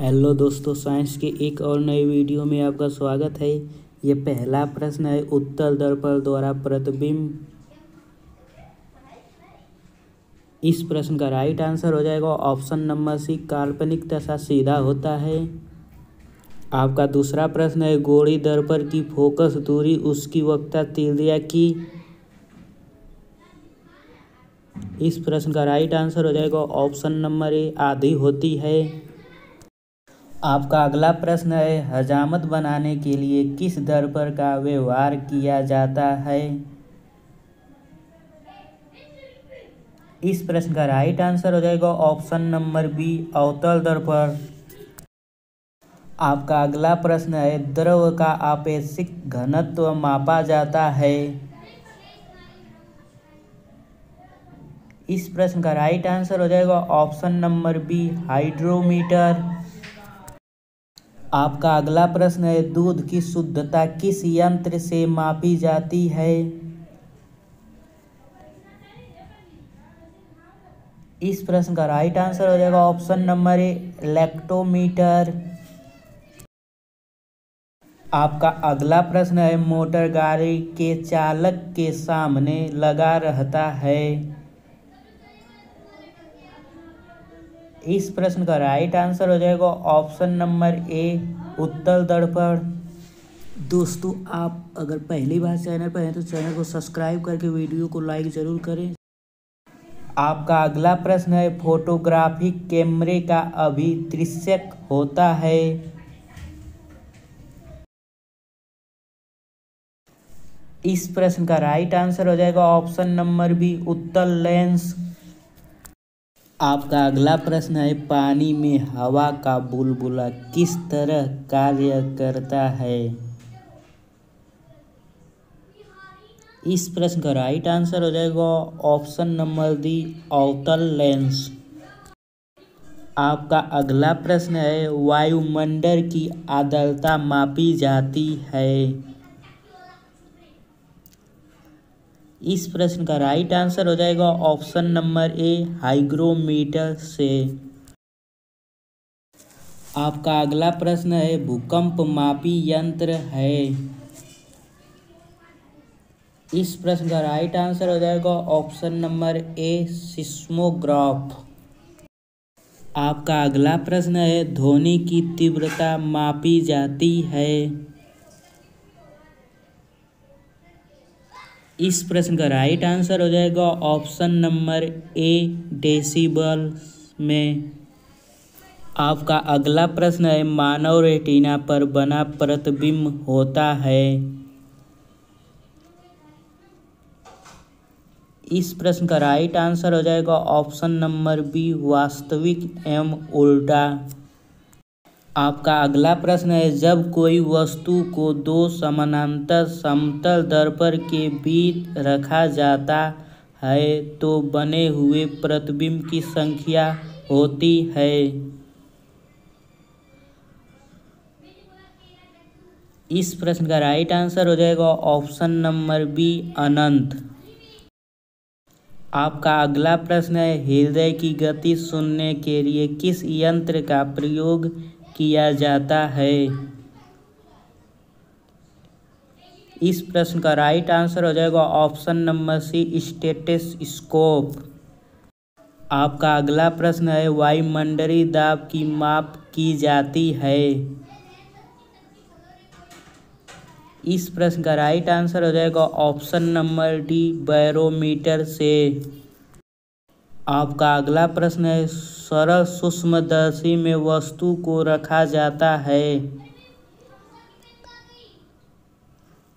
Hello दोस्तों, science के एक और नए वीडियो में आपका स्वागत है। ये पहला प्रश्न है, उत्तल दर्पण द्वारा प्रतिबिंब। इस प्रश्न का राइट आंसर हो जाएगा ऑप्शन नंबर सी, काल्पनिक तथा सीधा होता है। आपका दूसरा प्रश्न है, गोली दर्पण की फोकस दूरी उसकी वक्रता त्रिज्या की। इस प्रश्न का राइट आंसर हो जाएगा ऑप्शन नंबर ए, आधी होती है। आपका अगला प्रश्न है, हजामत बनाने के लिए किस दर्पण का व्यवहार किया जाता है। इस प्रश्न का राइट आंसर हो जाएगा ऑप्शन नंबर बी, अवतल दर्पण। आपका अगला प्रश्न है, द्रव का आपेक्षिक घनत्व मापा जाता है। इस प्रश्न का राइट आंसर हो जाएगा ऑप्शन नंबर बी, हाइड्रोमीटर। आपका अगला प्रश्न है, दूध की शुद्धता किस यंत्र से मापी जाती है। इस प्रश्न का राइट आंसर हो जाएगा ऑप्शन नंबर ए, लैक्टोमीटर। आपका अगला प्रश्न है, मोटर गाड़ी के चालक के सामने लगा रहता है। इस प्रश्न का राइट आंसर हो जाएगा ऑप्शन नंबर ए, उत्तल दर्पण। दोस्तों, आप अगर पहली बार चैनल पर हैं तो चैनल को सब्सक्राइब करके वीडियो को लाइक जरूर करें। आपका अगला प्रश्न है, फोटोग्राफी कैमरे का अभिदृश्यक होता है। इस प्रश्न का राइट आंसर हो जाएगा ऑप्शन नंबर बी, उत्तल लेंस। आपका अगला प्रश्न है, पानी में हवा का बुलबुला किस तरह कार्य करता है। इस प्रश्न का राइट आंसर हो जाएगा ऑप्शन नंबर डी, अवतल लेंस। आपका अगला प्रश्न है, वायुमंडल की आर्द्रता मापी जाती है। इस प्रश्न का राइट आंसर हो जाएगा ऑप्शन नंबर ए, हाइग्रोमीटर से। आपका अगला प्रश्न है, भूकंप मापी यंत्र है। इस प्रश्न का राइट आंसर हो जाएगा ऑप्शन नंबर ए, सिस्मोग्राफ। आपका अगला प्रश्न है, ध्वनि की तीव्रता मापी जाती है। इस प्रश्न का राइट आंसर हो जाएगा ऑप्शन नंबर ए, डेसिबल में। आपका अगला प्रश्न है, मानव रेटिना पर बना प्रतिबिंब होता है। इस प्रश्न का राइट आंसर हो जाएगा ऑप्शन नंबर बी, वास्तविक एवं उल्टा। आपका अगला प्रश्न है, जब कोई वस्तु को दो समानांतर समतल दर्पण के बीच रखा जाता है तो बने हुए प्रतिबिंब की संख्या होती है। इस प्रश्न का राइट आंसर हो जाएगा ऑप्शन नंबर बी, अनंत। आपका अगला प्रश्न है, हृदय की गति सुनने के लिए किस यंत्र का प्रयोग किया जाता है। इस प्रश्न का राइट आंसर हो जाएगा ऑप्शन नंबर सी, स्टेथोस्कोप। आपका अगला प्रश्न है, वायुमंडलीय दाब की माप की जाती है। इस प्रश्न का राइट आंसर हो जाएगा ऑप्शन नंबर डी, बैरोमीटर से। आपका अगला प्रश्न है, सरल सूक्ष्मदर्शी में वस्तु को रखा जाता है।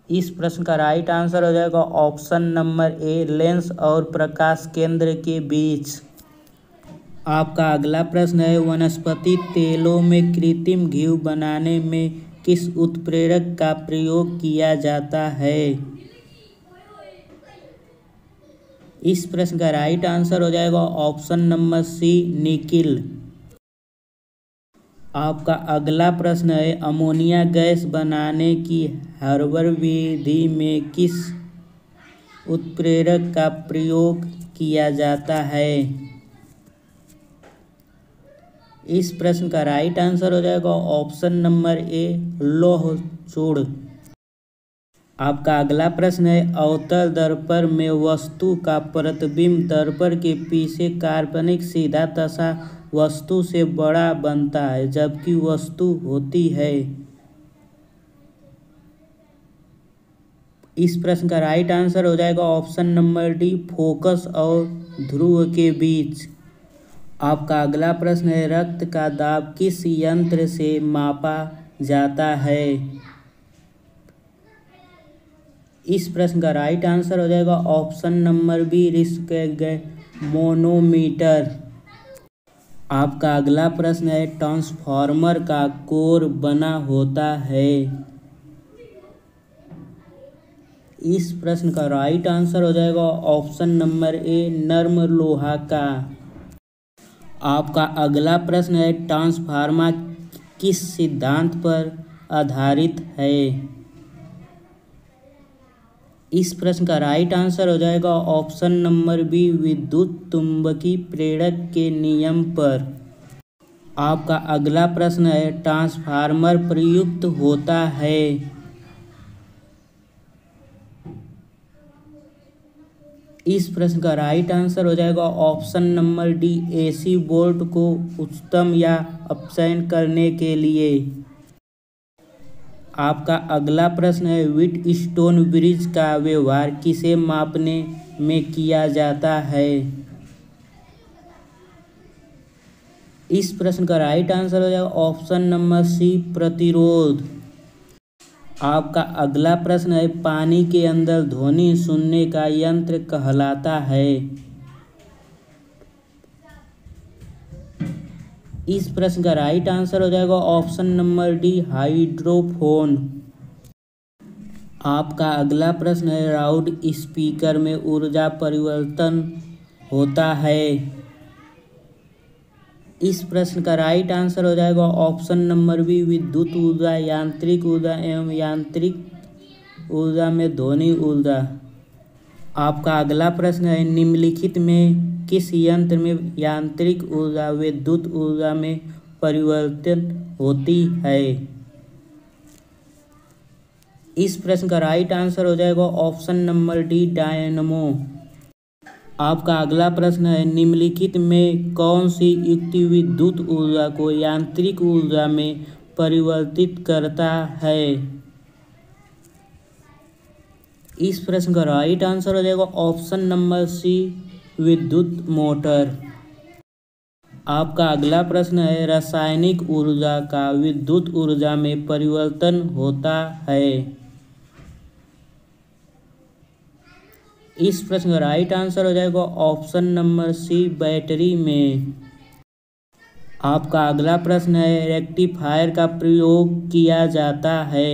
इस प्रश्न का राइट आंसर हो जाएगा ऑप्शन नंबर ए, लेंस और प्रकाश केंद्र के बीच। आपका अगला प्रश्न है, वनस्पति तेलों में कृत्रिम घी बनाने में किस उत्प्रेरक का प्रयोग किया जाता है। इस प्रश्न का राइट आंसर हो जाएगा ऑप्शन नंबर सी, निकिल। आपका अगला प्रश्न है, अमोनिया गैस बनाने की हर्बर विधि में किस उत्प्रेरक का प्रयोग किया जाता है। इस प्रश्न का राइट आंसर हो जाएगा ऑप्शन नंबर ए लौह जोड़। आपका अगला प्रश्न है अवतल दर्पण में वस्तु का प्रतिबिंब दर्पण के पीछे काल्पनिक सीधा दशा वस्तु से बड़ा बनता है जबकि वस्तु होती है। इस प्रश्न का राइट आंसर हो जाएगा ऑप्शन नंबर डी फोकस और ध्रुव के बीच। आपका अगला प्रश्न है रक्त का दाब किस यंत्र से मापा जाता है। इस प्रश्न का राइट आंसर हो जाएगा ऑप्शन नंबर बी रिस्कमोनोमीटर। आपका अगला प्रश्न है ट्रांसफार्मर का कोर बना होता है। इस प्रश्न का राइट आंसर हो जाएगा ऑप्शन नंबर ए नर्म लोहा का। आपका अगला प्रश्न है ट्रांसफार्मर किस सिद्धांत पर आधारित है। इस प्रश्न का राइट आंसर हो जाएगा ऑप्शन नंबर बी विद्युत चुम्बकीय प्रेरक के नियम पर। आपका अगला प्रश्न है ट्रांसफार्मर प्रयुक्त होता है। इस प्रश्न का राइट आंसर हो जाएगा option number D AC volt को उच्चतम या अपसाइन करने के लिए। आपका अगला प्रश्न है व्हीटस्टोन ब्रिज का व्यवहार किसे मापने में किया जाता है। इस प्रश्न का राइट आंसर हो जाएगा ऑप्शन नंबर सी प्रतिरोध। आपका अगला प्रश्न है पानी के अंदर ध्वनि सुनने का यंत्र कहलाता है। इस प्रश्न का राइट आंसर हो जाएगा ऑप्शन नंबर डी हाइड्रोफोन। आपका अगला प्रश्न है लाउड स्पीकर में ऊर्जा परिवर्तन होता है। इस प्रश्न का राइट आंसर हो जाएगा ऑप्शन नंबर बी विद्युत ऊर्जा यांत्रिक ऊर्जा एवं यांत्रिक ऊर्जा में ध्वनि ऊर्जा। आपका अगला प्रश्न है निम्नलिखित में किस यंत्र में यांत्रिक ऊर्जा विद्युत ऊर्जा में परिवर्तित होती है। इस प्रश्न का राइट आंसर हो जाएगा ऑप्शन नंबर डी डायनमो। आपका अगला प्रश्न है निम्नलिखित में कौन सी युक्ति विद्युत ऊर्जा को यांत्रिक ऊर्जा में परिवर्तित करता है। इस प्रश्न का राइट आंसर हो जाएगा ऑप्शन नंबर सी विद्युत मोटर। आपका अगला प्रश्न है रासायनिक ऊर्जा का विद्युत ऊर्जा में परिवर्तन होता है। इस प्रश्न का राइट आंसर हो जाएगा ऑप्शन नंबर सी बैटरी में। आपका अगला प्रश्न है रेक्टिफायर का प्रयोग किया जाता है।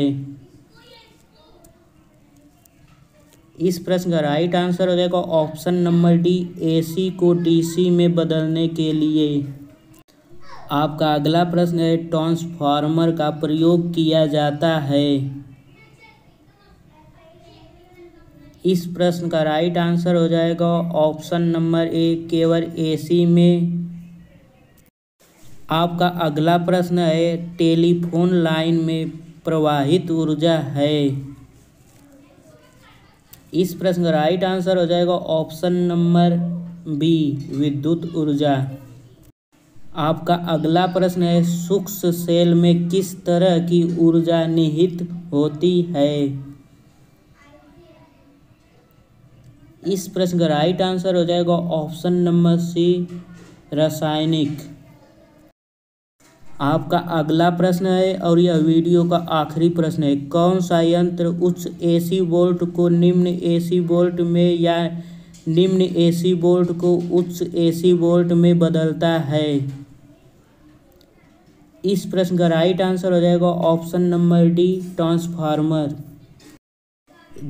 इस प्रश्न का राइट आंसर हो जाएगा ऑप्शन नंबर डी एसी को डीसी में बदलने के लिए। आपका अगला प्रश्न है ट्रांसफार्मर का प्रयोग किया जाता है। इस प्रश्न का राइट आंसर हो जाएगा ऑप्शन नंबर ए केवल एसी में। आपका अगला प्रश्न है टेलीफोन लाइन में प्रवाहित ऊर्जा है। इस प्रश्न का राइट आंसर हो जाएगा ऑप्शन नंबर बी विद्युत ऊर्जा। आपका अगला प्रश्न है सूक्ष्म सेल में किस तरह की ऊर्जा निहित होती है। इस प्रश्न का राइट आंसर हो जाएगा ऑप्शन नंबर सी रासायनिक। आपका अगला प्रश्न है और यह वीडियो का आखिरी प्रश्न है कौन सा यंत्र उच्च एसी वोल्ट को निम्न एसी वोल्ट में या निम्न एसी वोल्ट को उच्च एसी वोल्ट में बदलता है। इस प्रश्न का राइट आंसर हो जाएगा ऑप्शन नंबर डी ट्रांसफार्मर।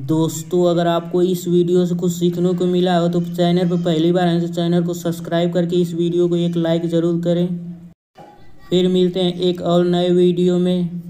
दोस्तों अगर आपको इस वीडियो से कुछ सीखने को मिला हो तो चैनल पर पहली बार आए तो चैनल को सब्सक्राइब करके इस वीडियो को एक लाइक ज़रूर करें। फिर मिलते हैं एक और नए वीडियो में।